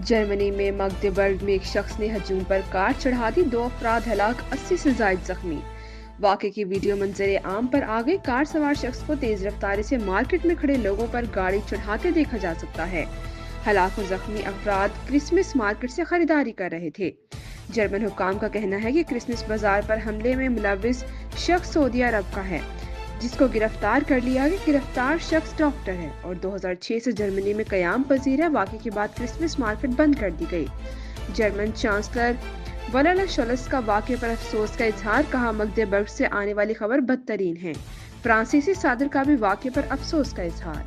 جرمنی میں مگدیبرگ میں ایک شخص نے ہجوم پر کار چڑھا دی، 2 افراد ہلاک، 80 سے زائد زخمی۔ واقعے کی ویڈیو منظر عام پر آ گئی۔ کار سوار شخص کو تیز رفتاری سے مارکیٹ میں کھڑے لوگوں پر گاڑی چڑھاتے دیکھا جا سکتا ہے۔ ہلاک و زخمی افراد کرسمس مارکیٹ سے خریداری کر رہے تھے۔ جرمن حکام کا کہنا ہے کہ کرسمس بازار پر حملے میں ملوث شخص سعودی عرب کا ہے، جس کو گرفتار کر لیا گیا۔ گرفتار شخص ڈاکٹر ہے اور 2006 سے جرمنی میں قیام پذیر ہے۔ واقعے کے بعد کرسمس مارکیٹ بند کر دی گئی۔ جرمن چانسلر ولفگنگ شولز کا واقعے پر افسوس کا اظہار، کہا مگدیبرگ سے آنے والی خبر بدترین ہے۔ فرانسیسی صدر کا بھی واقعے پر افسوس کا اظہار۔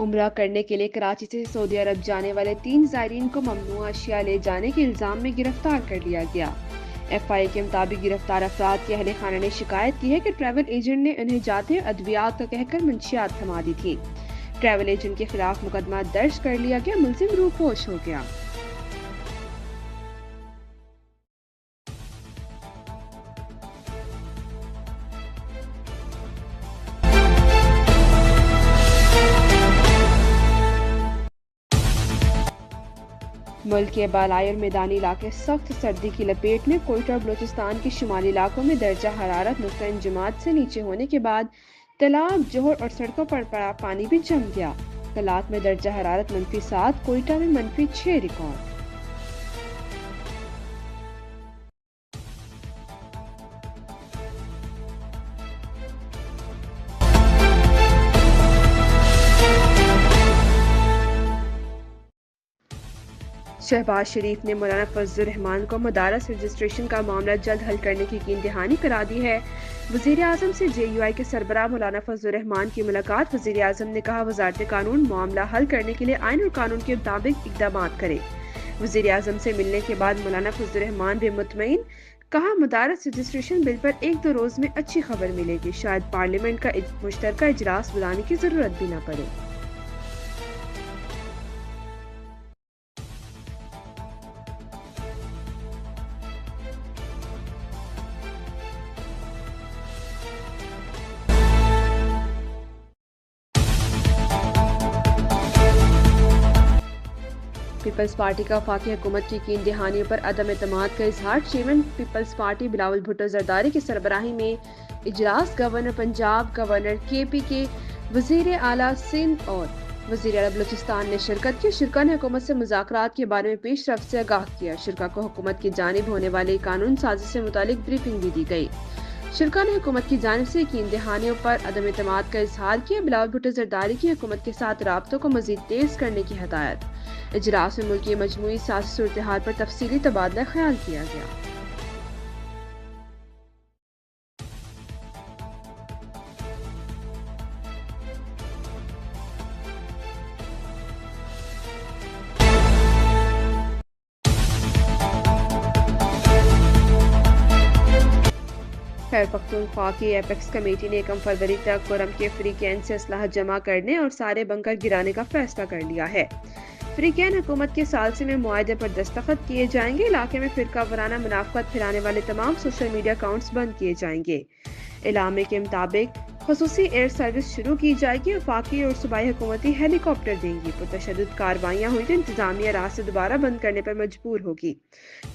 عمرہ کرنے کے لیے کراچی سے سعودی عرب جانے والے 3 زائرین کو ممنوعہ اشیاء لے جانے کے الزام میں گرفتار کر لیا گیا۔ ایف آئی کے مطابق گرفتار افراد کے اہل خانہ نے شکایت کی ہے کہ ٹریول ایجنٹ نے انہیں جاتے ادویات کا کہہ کر منشیات تھما دی تھی۔ ٹریول ایجنٹ کے خلاف مقدمہ درج کر لیا گیا، ملزم روپوش ہو گیا۔ ملک کے بالائی اور میدانی علاقے سخت سردی کی لپیٹ میں۔ کوئٹہ اور بلوچستان کے شمالی علاقوں میں درجہ حرارت نقطہ انجماد سے نیچے ہونے کے بعد تالاب، جوہر اور سڑکوں پر پڑا پانی بھی جم گیا۔ کلات میں درجہ حرارت -7، کوئٹہ میں -6 ریکارڈ۔ شہباز شریف نے مولانا فضل الرحمان کو مدارس رجسٹریشن کا معاملہ جلد حل کرنے کی یقین دہانی کرا دی ہے۔ وزیر اعظم سے جے یو آئی کے سربراہ مولانا فضل الرحمان کی ملاقات۔ وزیر اعظم نے کہا وزارت قانون معاملہ حل کرنے کے لیے آئین اور قانون کے مطابق اقدامات کرے۔ وزیر اعظم سے ملنے کے بعد مولانا فضل الرحمان بھی مطمئن، کہا مدارس رجسٹریشن بل پر 1-2 روز میں اچھی خبر ملے گی، شاید پارلیمنٹ کا مشترکہ اجلاس بلانے کی ضرورت بھی نہ پڑے۔ پیپلز پارٹی کا وفاقی حکومت کی یقین دہانیوں پر عدم اعتماد کا اظہار۔ چیئرمین پیپلز پارٹی بلاول بھٹو زرداری کی سربراہی میں اجلاس۔ گورنر پنجاب، گورنر کے پی کے، وزیر اعلیٰ سندھ اور وزیر اعلیٰ بلوچستان نے شرکت کی۔ شرکا نے حکومت سے مذاکرات کے بارے میں پیش رفت سے آگاہ کیا۔ شرکا کو حکومت کی جانب ہونے والی قانون سازی سے متعلق بریفنگ بھی دی گئی۔ شرکا نے حکومت کی جانب سے یقین دہانیوں پر عدم اعتماد کا اظہار کیا۔ بلاول بھٹو زرداری کی حکومت کے ساتھ رابطوں کو مزید تیز کرنے کی ہدایت۔ اجلاس میں ملک کی مجموعی سیاسی صورتحال پر تفصیلی تبادلہ خیال کیا گیا۔ خیبر پختونخوا کی ایپیکس کمیٹی نے 1 فروری تک کرم کے فریقین سے اسلحہ جمع کرنے اور سارے بنکر گرانے کا فیصلہ کر لیا ہے۔ فریقین حکومت کے ثالثی میں معاہدے پر دستخط کیے جائیں گے۔ علاقے میں فرقہ وارانہ منافقت پھیلانے والے تمام سوشل میڈیا اکاؤنٹس بند کیے جائیں گے۔ اعلامیے کے مطابق خصوصی ایئر سروس شروع کی جائے گی۔ وفاقی اور صوبائی حکومتی ہیلی کاپٹر دیں گی۔ پرتشدد کارروائیاں ہوئی تو انتظامیہ راستے دوبارہ بند کرنے پر مجبور ہوگی۔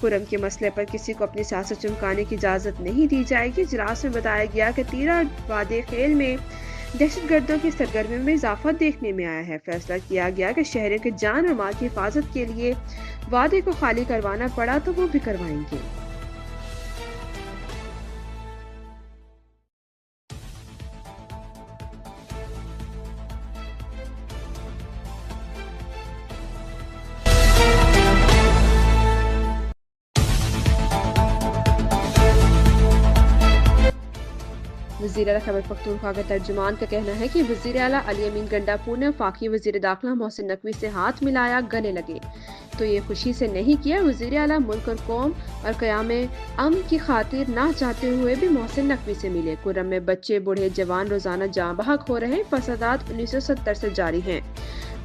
کرم کے مسئلے پر کسی کو اپنی سیاست چمکانے کی اجازت نہیں دی جائے گی۔ اجلاس میں بتایا گیا کہ تیرا وادی خیل میں دہشت گردوں کی سرگرمیوں میں اضافہ دیکھنے میں آیا ہے۔ فیصلہ کیا گیا کہ شہریوں کے جان اور مال کی حفاظت کے لیے وادی کو خالی کروانا پڑا تو وہ بھی کروائیں گے۔ وزیر اعلیٰ خیبر پختونخوا کے ترجمان کا کہنا ہے کہ وزیر اعلیٰ علی امین گنڈاپور نے وفاقی وزیر داخلہ محسن نقوی سے ہاتھ ملایا، گلے لگے تو یہ خوشی سے نہیں کیا۔ وزیر اعلیٰ ملک اور قوم اور قیام امن کی خاطر نہ چاہتے ہوئے بھی محسن نقوی سے ملے۔ کرم میں بچے، بوڑھے، جوان روزانہ جاں بحق ہو رہے ہیں۔ فسادات 1970 سے جاری ہیں۔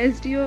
SDO